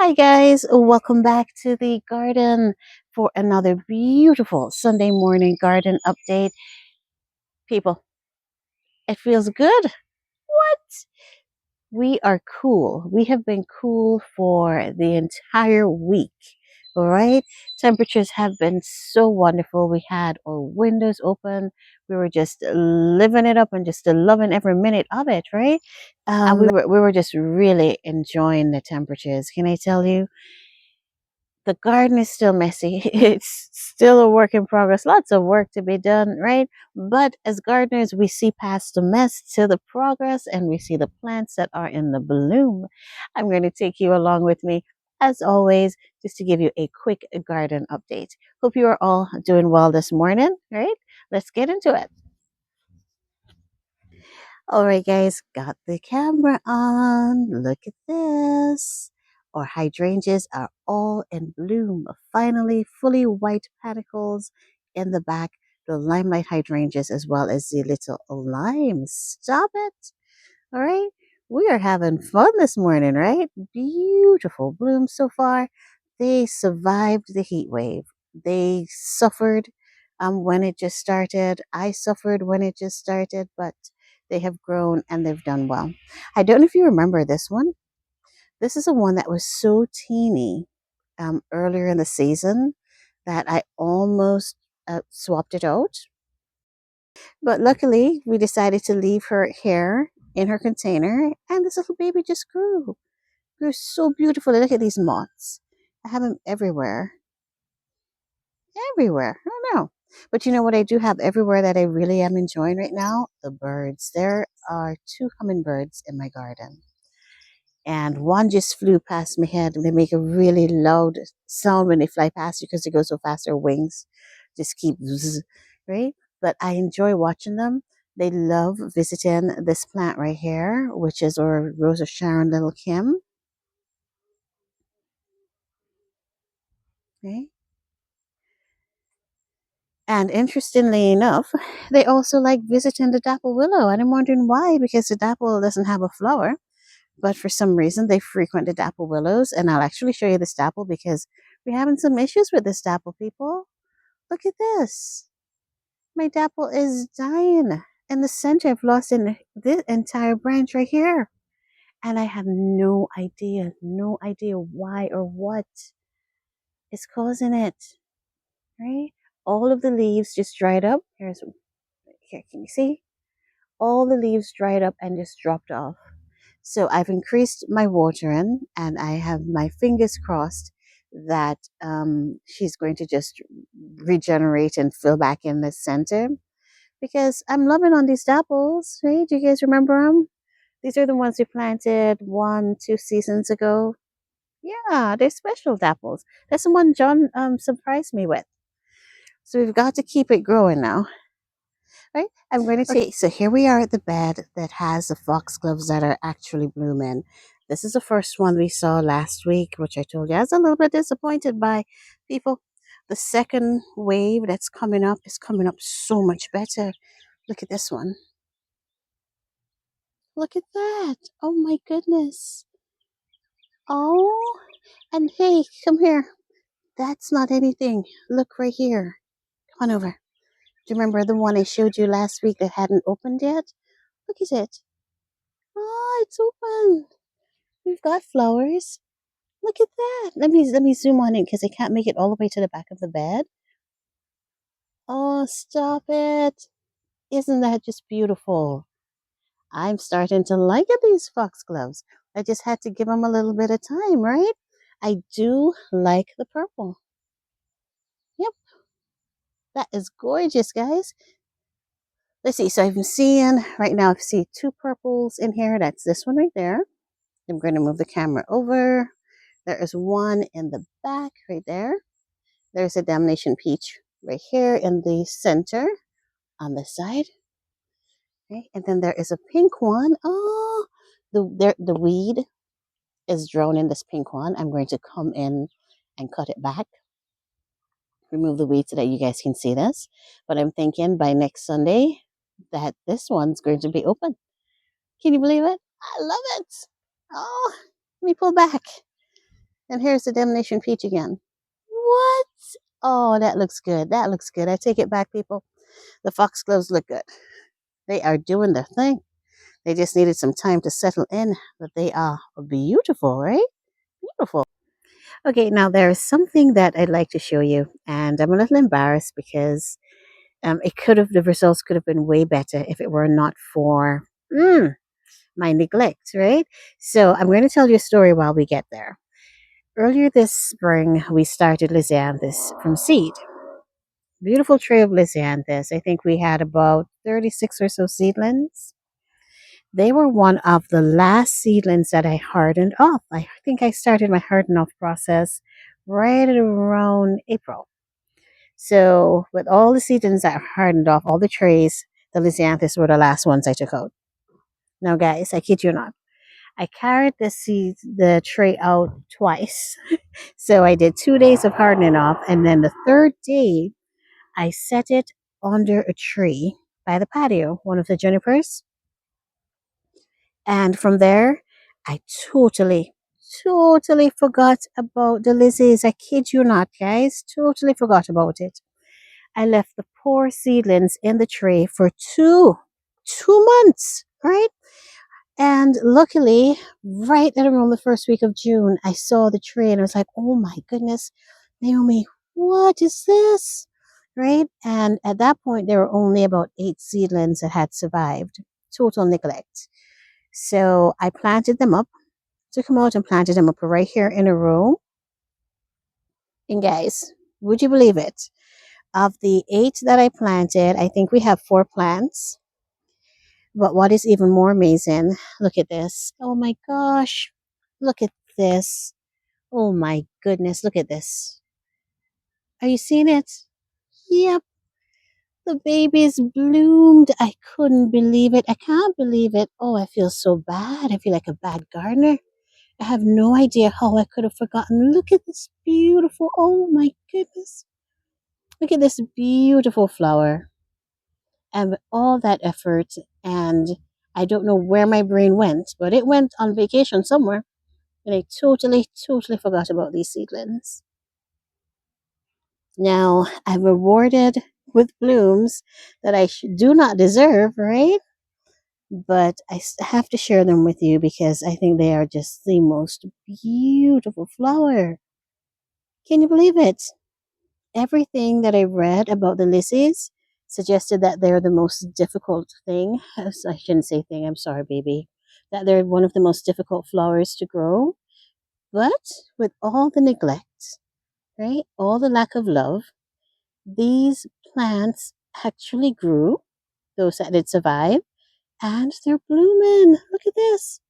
Hi guys, welcome back to the garden for another beautiful Sunday morning garden update. People, it feels good. What? We are cool. We have been cool for the entire week. All right. Temperatures have been so wonderful. We had our windows open. We were just living it up and just loving every minute of it, right? And we were just really enjoying the temperatures. Can I tell you? The garden is still messy. It's still a work in progress. Lots of work to be done, right? But as gardeners, we see past the mess to the progress and we see the plants that are in the bloom. I'm going to take you along with me, as always, just to give you a quick garden update. Hope you are all doing well this morning, right? Let's get into it. All right, guys, got the camera on. Look at this. Our hydrangeas are all in bloom. Finally, fully white panicles in the back. The limelight hydrangeas as well as the little limes. Stop it. All right. We are having fun this morning, right? Beautiful blooms so far. They survived the heat wave. They suffered when it just started. I suffered when it just started, but they have grown and they've done well. I don't know if you remember this one. This is a one that was so teeny earlier in the season that I almost swapped it out. But luckily, we decided to leave her here in her container, and this little baby just grew so beautifully. Look at these moths. I have them everywhere, everywhere. I don't know. But you know what I do have everywhere that I really am enjoying right now? The birds. There are two hummingbirds in my garden. And one just flew past my head. They make a really loud sound when they fly past you because they go so fast. Their wings just keep zzz, right? But I enjoy watching them. They love visiting this plant right here, which is our Rose of Sharon Little Kim. Okay. And interestingly enough, they also like visiting the dapple willow. And I'm wondering why, because the dapple doesn't have a flower. But for some reason, they frequent the dapple willows. And I'll actually show you this dapple because we're having some issues with this dapple, people. Look at this. My dapple is dying. In the center, I've lost in this entire branch right here. And I have no idea why or what is causing it, right? All of the leaves just dried up. Here, can you see? All the leaves dried up and just dropped off. So I've increased my watering and I have my fingers crossed that she's going to just regenerate and fill back in the center because I'm loving on these dapples, right? Do you guys remember them? These are the ones we planted 2 seasons ago. Yeah, they're special dapples. That's the one John surprised me with. So we've got to keep it growing now. Right? I'm going to take. Okay, so here we are at the bed that has the foxgloves that are actually blooming. This is the first one we saw last week, which I told you I was a little bit disappointed by. People, the second wave that's coming up is coming up so much better. Look at this one. Look at that. Oh my goodness. Oh, and hey, come here. That's not anything. Look right here. Come on over. Do you remember the one I showed you last week that hadn't opened yet? Look at it. Oh, it's open. We've got flowers. Look at that. Let me zoom on in because I can't make it all the way to the back of the bed. Oh, stop it. Isn't that just beautiful? I'm starting to like these foxgloves. I just had to give them a little bit of time, right? I do like the purple. Yep, that is gorgeous, guys. Let's see. So I'm seeing right now, I see two purples in here. That's this one right there. I'm going to move the camera over. There is one in the back right there. There's a damnation peach right here in the center on the side. Okay, and then there is a pink one. Oh, the weed is drawn in this pink one. I'm going to come in and cut it back. Remove the weed so that you guys can see this. But I'm thinking by next Sunday that this one's going to be open. Can you believe it? I love it. Oh, let me pull back. And here's the Damnation Peach again. What? Oh, that looks good. That looks good. I take it back, people. The Foxgloves look good. They are doing their thing. They just needed some time to settle in, but they are beautiful, right? Beautiful. Okay, now there's something that I'd like to show you, and I'm a little embarrassed because the results could have been way better if it were not for my neglect, right? So I'm going to tell you a story while we get there. Earlier this spring, we started lisianthus from seed. Beautiful tray of lisianthus. I think we had about 36 or so seedlings. They were one of the last seedlings that I hardened off. I think I started my harden off process right at around April. So with all the seedlings that hardened off, all the trays, the lisianthus were the last ones I took out. Now, guys, I kid you not. I carried the tray out twice. So I did 2 days of hardening off, and then the third day, I set it under a tree by the patio, one of the junipers. And from there, I totally forgot about the lizards. I kid you not, guys. Totally forgot about it. I left the poor seedlings in the tray for two months, right? And luckily, right at around the first week of June, I saw the tray and I was like, oh my goodness, Naomi, what is this? Right? And at that point, there were only about 8 seedlings that had survived. Total neglect. So I planted them up, took them out and planted them up right here in a row. And guys, would you believe it? Of the 8 that I planted, I think we have 4 plants. But what is even more amazing, look at this. Oh my gosh. Look at this. Oh my goodness, look at this. Are you seeing it? Yep, the babies bloomed. I couldn't believe it. I can't believe it. Oh, I feel so bad. I feel like a bad gardener. I have no idea how I could have forgotten. Look at this beautiful, oh my goodness. Look at this beautiful flower. And all that effort, and I don't know where my brain went, but it went on vacation somewhere. And I totally forgot about these seedlings. Now I'm rewarded with blooms that I do not deserve, right? But I have to share them with you because I think they are just the most beautiful flower. Can you believe it? Everything that I read about the lilies suggested that they're the most difficult thing. I shouldn't say thing, I'm sorry, baby. That they're one of the most difficult flowers to grow. But with all the neglect, right? All the lack of love, these plants actually grew, those that did survive, and they're blooming. Look at this.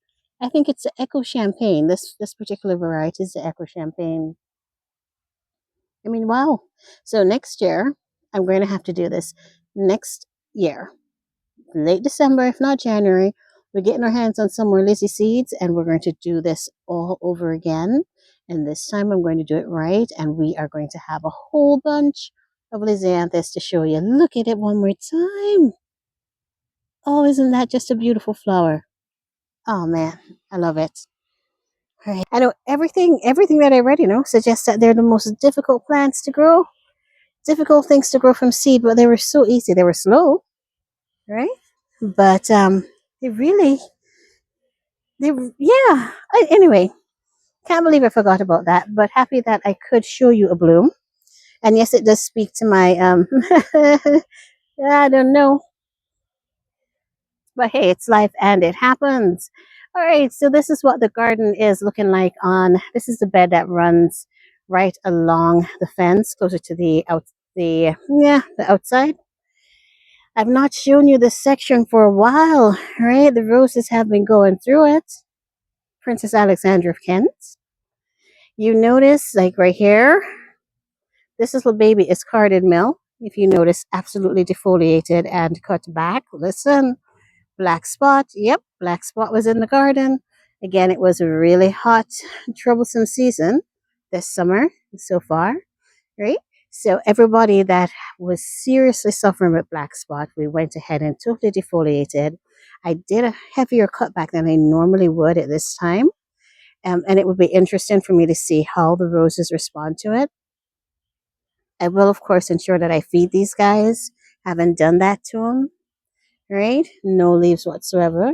I think it's the Echo Champagne. This particular variety is the Echo Champagne. I mean, wow. So next year, I'm going to have to do this. Next year, late December, if not January, we're getting our hands on some more Lizzie seeds and we're going to do this all over again. And this time I'm going to do it right. And we are going to have a whole bunch of lisianthus to show you. Look at it one more time. Oh, isn't that just a beautiful flower? Oh man, I love it. All right. I know everything that I read, suggests that they're the most difficult plants to grow. Difficult things to grow from seed, but they were so easy. They were slow, right? But they really, yeah. Anyway, can't believe I forgot about that. But happy that I could show you a bloom. And yes, it does speak to my I don't know, but hey, it's life and it happens. All right, so this is what the garden is looking like on. This is the bed that runs right along the fence, closer to the outside. I've not shown you this section for a while, right? The roses have been going through it. Princess Alexandra of Kent. You notice, like right here, this little baby is carded mill. If you notice, absolutely defoliated and cut back. Listen, black spot. Yep, black spot was in the garden. Again, it was a really hot, troublesome season this summer so far, right? So everybody that was seriously suffering with black spot, we went ahead and totally defoliated. I did a heavier cutback than I normally would at this time. And it would be interesting for me to see how the roses respond to it. I will, of course, ensure that I feed these guys. Haven't done that to them, right? No leaves whatsoever.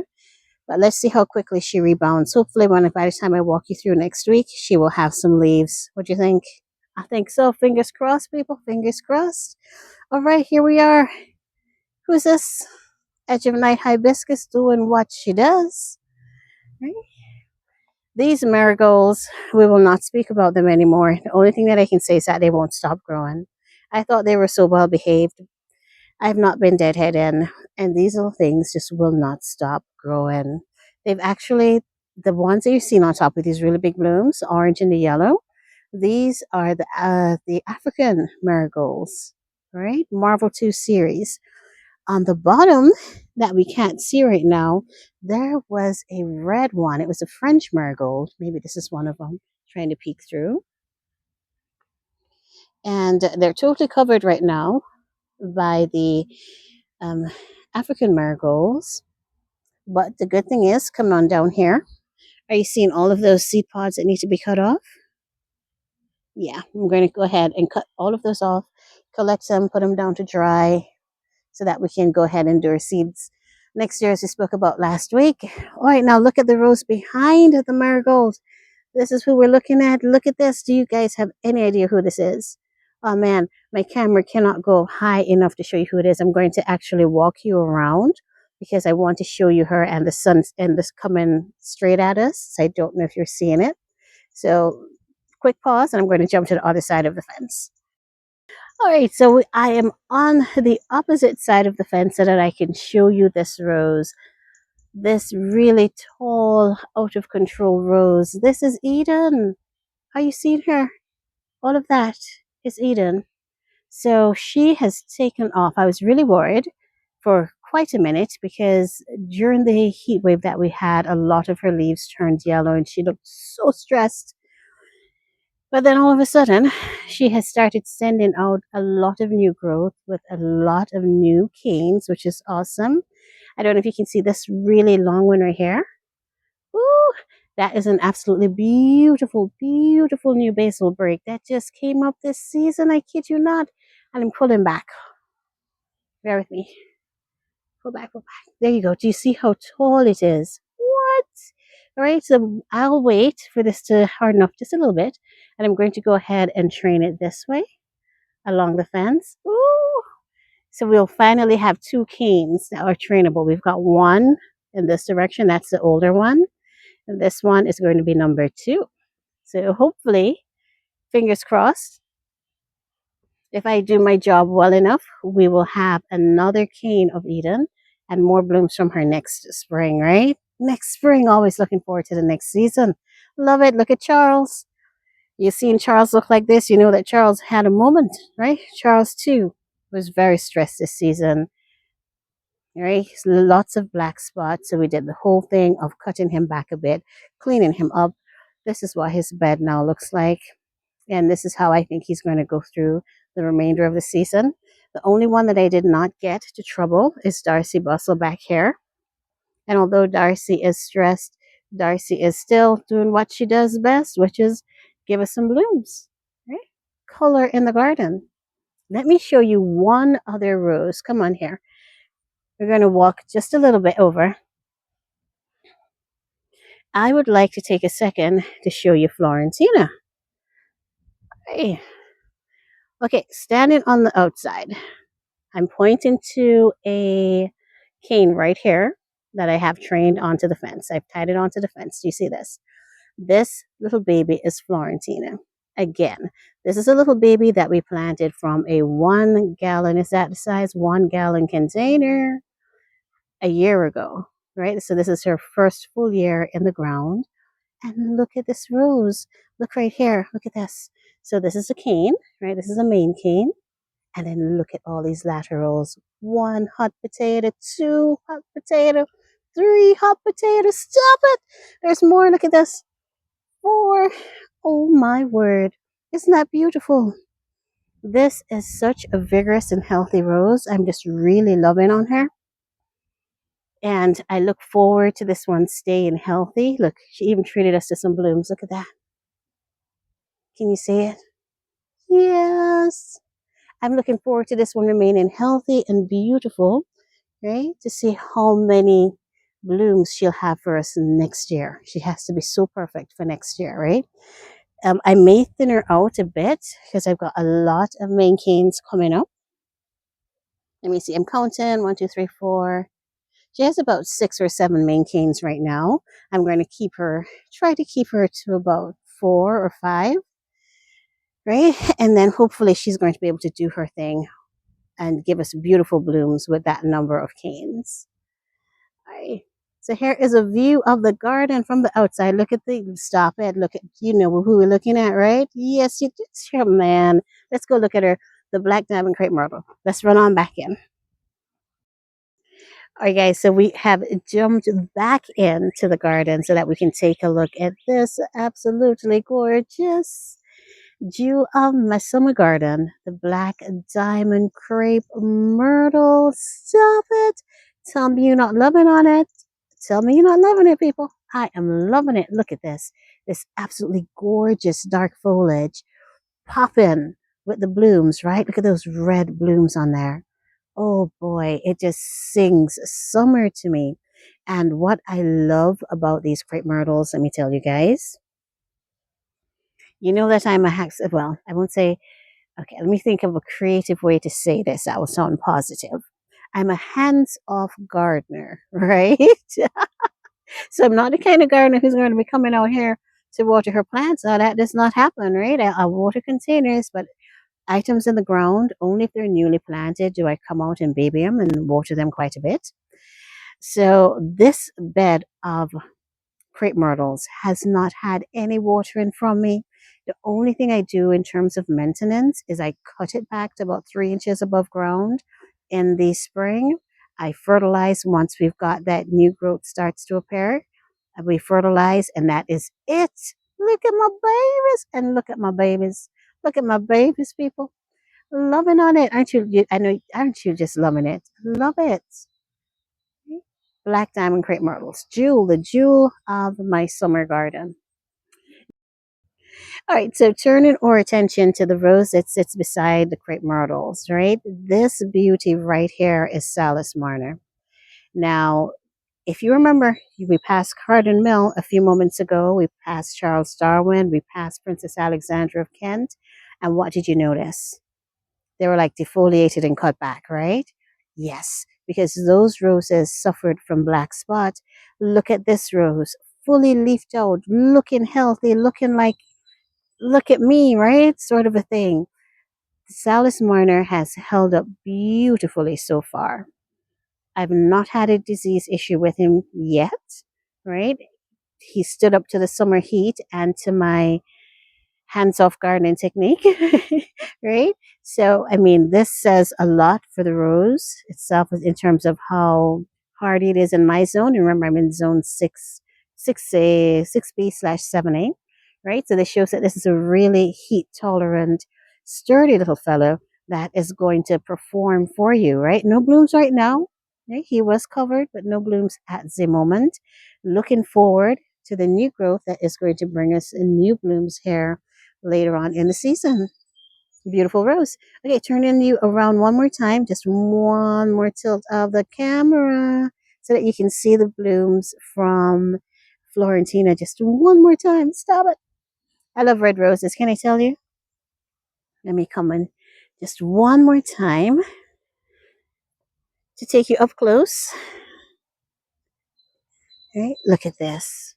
But let's see how quickly she rebounds. Hopefully, by the time I walk you through next week, she will have some leaves. What do you think? I think so. Fingers crossed, people. Fingers crossed. All right, here we are. Who's this? Edge of Night Hibiscus doing what she does. Right? These marigolds, we will not speak about them anymore. The only thing that I can say is that they won't stop growing. I thought they were so well behaved. I've not been deadheading, and these little things just will not stop growing. They've actually, the ones that you've seen on top with these really big blooms, the orange and the yellow, these are the African marigolds, right? Marvel 2 series. On the bottom that we can't see right now, there was a red one. It was a French marigold. Maybe this is one of them, trying to peek through. And they're totally covered right now by the um, African marigolds. But the good thing is, come on down here. Are you seeing all of those seed pods that need to be cut off? Yeah, I'm going to go ahead and cut all of those off, collect them, put them down to dry so that we can go ahead and do our seeds next year, as we spoke about last week. All right, now look at the rows behind the marigold. This is who we're looking at. Look at this. Do you guys have any idea who this is? Oh man, my camera cannot go high enough to show you who it is. I'm going to actually walk you around because I want to show you her, and the sun's and this coming straight at us. So I don't know if you're seeing it. So quick pause, and I'm going to jump to the other side of the fence. All right, so I am on the opposite side of the fence so that I can show you this rose. This really tall, out of control rose. This is Eden. Are you seeing her? All of that is Eden. So she has taken off. I was really worried for quite a minute because during the heat wave that we had, a lot of her leaves turned yellow and she looked so stressed. But then all of a sudden, she has started sending out a lot of new growth with a lot of new canes, which is awesome. I don't know if you can see this really long one right here. Ooh, that is an absolutely beautiful, beautiful new basil break that just came up this season. I kid you not. And I'm pulling back. Bear with me. Pull back, pull back. There you go. Do you see how tall it is? What? All right, so I'll wait for this to harden up just a little bit. And I'm going to go ahead and train it this way along the fence. Ooh. So we'll finally have two canes that are trainable. We've got one in this direction. That's the older one. And this one is going to be number 2. So hopefully, fingers crossed, if I do my job well enough, we will have another cane of Eden and more blooms from her next spring, right? Next spring, always looking forward to the next season. Love it. Look at Charles. You've seen Charles look like this, you know that Charles had a moment, right? Charles, too, was very stressed this season, right? Lots of black spots. So we did the whole thing of cutting him back a bit, cleaning him up. This is what his bed now looks like. And this is how I think he's going to go through the remainder of the season. The only one that I did not get to trouble is Darcy Bustle back here. And although Darcy is stressed, Darcy is still doing what she does best, which is give us some blooms, right? Color in the garden. Let me show you one other rose. Come on here. We're going to walk just a little bit over. I would like to take a second to show you Florentina. Hey. Okay, standing on the outside, I'm pointing to a cane right here that I have trained onto the fence. I've tied it onto the fence. Do you see this? This little baby is Florentina. Again, this is a little baby that we planted from a 1 gallon, is that the size? 1 gallon container a year ago, right? So this is her first full year in the ground. And look at this rose. Look right here. Look at this. So this is a cane, right? This is a main cane. And then look at all these laterals. 1 hot potato, 2 hot potato, 3 hot potatoes. Stop it. There's more. Look at this. 4. Oh my word. Isn't that beautiful? This is such a vigorous and healthy rose. I'm just really loving on her. And I look forward to this one staying healthy. Look, she even treated us to some blooms. Look at that. Can you see it? Yes. I'm looking forward to this one remaining healthy and beautiful, right? To see how many blooms she'll have for us next year. She has to be so perfect for next year, right? I may thin her out a bit because I've got a lot of main canes coming up. Let me see. I'm counting 1, 2, 3, 4. She has about 6 or 7 main canes right now. I'm going to try to keep her to about 4 or 5, right? And then hopefully she's going to be able to do her thing and give us beautiful blooms with that number of canes. All right. So here is a view of the garden from the outside. Look at stop it. Look at, you know who we're looking at, right? Yes, you did, sure, man. Let's go look at her, the black diamond crepe myrtle. Let's run on back in. All right, guys, so we have jumped back into the garden so that we can take a look at this absolutely gorgeous jewel of my summer garden, the black diamond crepe myrtle. Stop it. Tell me you're not loving on it. Tell me you're not loving it, people. I am loving it. Look at this. This absolutely gorgeous dark foliage popping with the blooms, right? Look at those red blooms on there. Oh boy, it just sings summer to me. And what I love about these crepe myrtles, let me tell you guys, you know that I'm a hacks. Well, I won't say, okay, let me think of a creative way to say this that will sound positive. I'm a hands off gardener, right? So I'm not the kind of gardener who's going to be coming out here to water her plants. Now, that does not happen, right? I'll water containers, but items in the ground, only if they're newly planted do I come out and baby them and water them quite a bit. So this bed of crepe myrtles has not had any watering from me. The only thing I do in terms of maintenance is I cut it back to about 3 inches above ground in the spring. I fertilize once we've got that new growth starts to appear. We fertilize, and that is it. Look at my babies, and look at my babies. Look at my babies, people. Loving on it. Aren't you? I know, aren't you just loving it? Love it. Black diamond crepe myrtles. The jewel of my summer garden. All right, so turning our attention to the rose that sits beside the crepe myrtles, right? This beauty right here is Salis Marner. Now, if you remember, we passed Carden Mill a few moments ago. We passed Charles Darwin. We passed Princess Alexandra of Kent. And what did you notice? They were like defoliated and cut back, right? Yes, because those roses suffered from black spot. Look at this rose, fully leafed out, looking healthy, looking like, look at me, right? Sort of a thing. Salis Marner has held up beautifully so far. I've not had a disease issue with him yet, right? He stood up to the summer heat and to my hands off gardening technique, right? So, I mean, this says a lot for the rose itself in terms of how hardy it is in my zone. And remember, I'm in zone 6B/7A, right? So this shows that this is a really heat tolerant, sturdy little fellow that is going to perform for you, right? No blooms right now. Right? He was covered, but no blooms at the moment. Looking forward to the new growth that is going to bring us new blooms here later on in the season. Beautiful rose. Okay, turning you around one more time, just one more tilt of the camera so that you can see the blooms from Florentina. Just one more time. Stop it. I love red roses. Can I tell you? Let me come in just one more time to take you up close. All right, look at this.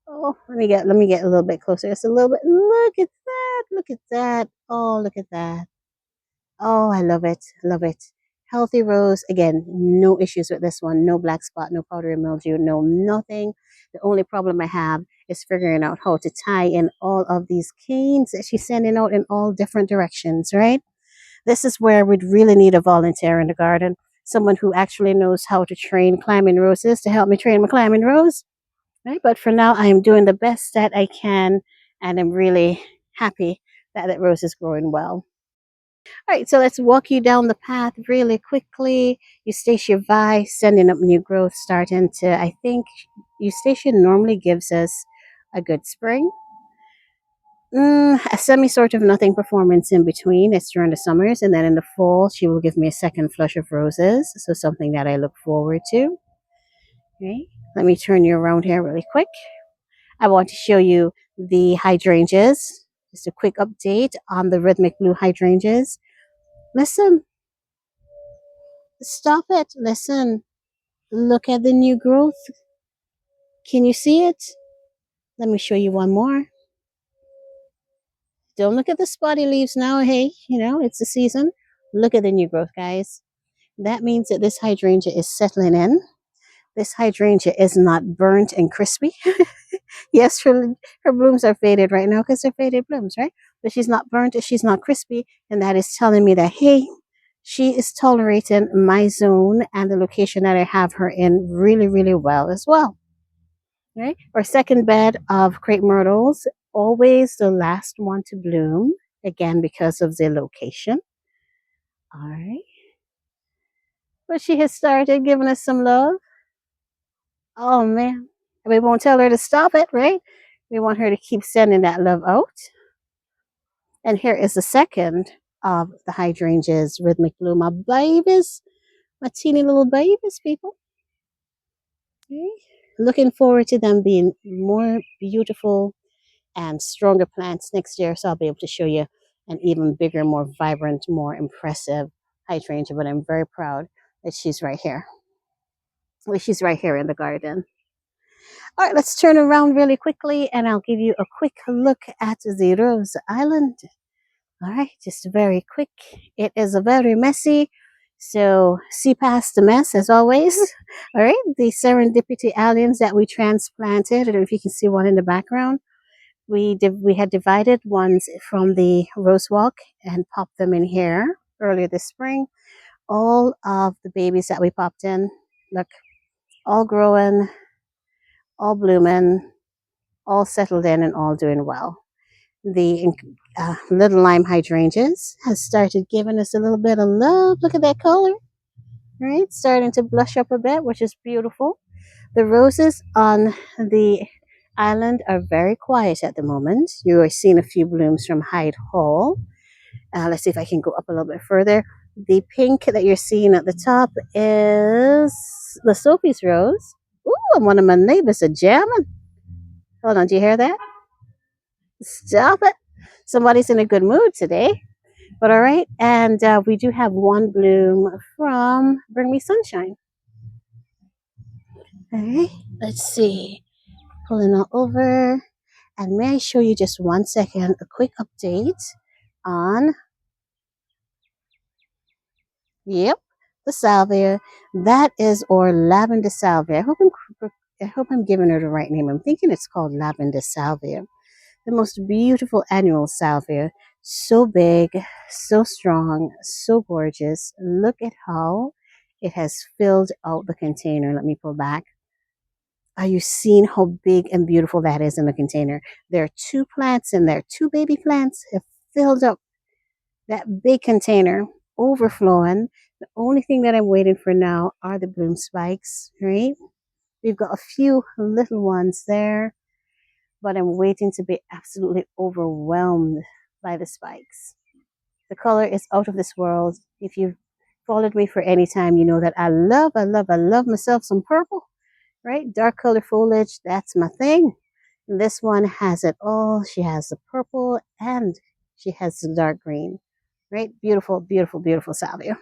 Oh, let me get a little bit closer. Just a little bit. Look at that. Look at that. Oh, look at that. Oh, I love it. Love it. Healthy rose. Again, no issues with this one. No black spot, no powdery mildew, no nothing. The only problem I have is figuring out how to tie in all of these canes that she's sending out in all different directions, right? This is where we'd really need a volunteer in the garden. Someone who actually knows how to train climbing roses to help me train my climbing rose. Right? But for now, I am doing the best that I can, and I'm really happy that that rose is growing well. All right, so let's walk you down the path really quickly. Eustacia Vi sending up new growth, starting to, I think, Eustacia normally gives us a good spring. A semi sort of nothing performance in between. It's during the summers, and then in the fall, she will give me a second flush of roses. So something that I look forward to. Okay, let me turn you around here really quick. I want to show you the hydrangeas. Just a quick update on the rhythmic blue hydrangeas. Listen, stop it. Listen, look at the new growth. Can you see it? Let me show you one more. Don't look at the spotty leaves now. Hey, it's the season. Look at the new growth, guys. That means that this hydrangea is settling in. This hydrangea is not burnt and crispy. Yes, her blooms are faded right now because they're faded blooms, right? But she's not burnt, she's not crispy, and that is telling me that, hey, she is tolerating my zone and the location that I have her in really, really well as well. Right? Our second bed of crepe myrtles, always the last one to bloom, again because of the location. All right. But she has started giving us some love. Oh man. We won't tell her to stop it, right? We want her to keep sending that love out. And here is the second of the hydrangeas, rhythmic blue. My babies, my teeny little babies, people. Okay. Looking forward to them being more beautiful and stronger plants next year. So I'll be able to show you an even bigger, more vibrant, more impressive hydrangea. But I'm very proud that she's right here. Well, she's right here in the garden. All right, let's turn around really quickly and I'll give you a quick look at the Rose Island. All right, just very quick. It is a very messy, so see past the mess as always. All right, the serendipity alliums that we transplanted. I don't know if you can see one in the background. We had divided ones from the rose walk and popped them in here earlier this spring. All of the babies that we popped in, look, all growing, all blooming, all settled in and all doing well. The little lime hydrangeas has started giving us a little bit of love. Look at that color, right? Starting to blush up a bit, which is beautiful. The roses on the island are very quiet at the moment. You are seeing a few blooms from Hyde Hall. Let's see if I can go up a little bit further. The pink that you're seeing at the top is the Sophie's rose. Ooh, and one of my neighbors are jamming. Hold on, do you hear that? Stop it. Somebody's in a good mood today. But all right, and we do have one bloom from Bring Me Sunshine. All right, let's see. Pulling it over. And may I show you just 1 second, a quick update on, yep, the salvia. That is our lavender salvia. I hope I'm giving her the right name. I'm thinking it's called lavender salvia. The most beautiful annual salvia. So big, so strong, so gorgeous. Look at how it has filled out the container. Let me pull back. Are you seeing how big and beautiful that is in the container? There are two plants in there, two baby plants have filled up that big container, overflowing. The only thing that I'm waiting for now are the bloom spikes, right? We've got a few little ones there, but I'm waiting to be absolutely overwhelmed by the spikes. The color is out of this world. If you've followed me for any time, you know that I love myself some purple, right? Dark color foliage, that's my thing. And this one has it all. She has the purple and she has the dark green, right? Beautiful, beautiful, beautiful salvia.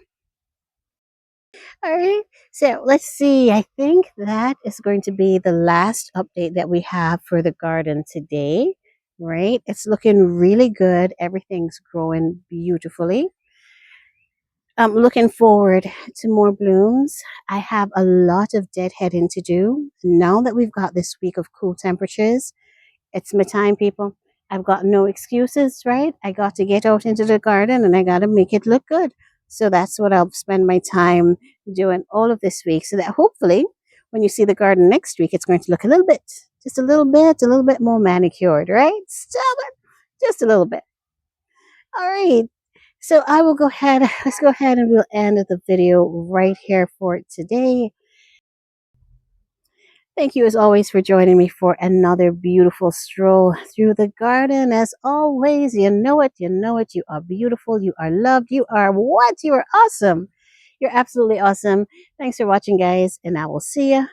All right. So let's see. I think that is going to be the last update that we have for the garden today, right? It's looking really good. Everything's growing beautifully. I'm looking forward to more blooms. I have a lot of deadheading to do. Now that we've got this week of cool temperatures, it's my time, people. I've got no excuses, right? I got to get out into the garden and I got to make it look good. So that's what I'll spend my time doing all of this week. So that hopefully when you see the garden next week, it's going to look a little bit, just a little bit more manicured, right? Stop it. Just a little bit. All right. So I will go ahead, let's go ahead and we'll end the video right here for today. Thank you as always for joining me for another beautiful stroll through the garden. As always, you know it, you know it. You are beautiful, you are loved, you are what? You are awesome. You're absolutely awesome. Thanks for watching, guys, and I will see you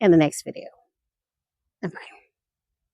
in the next video. Bye.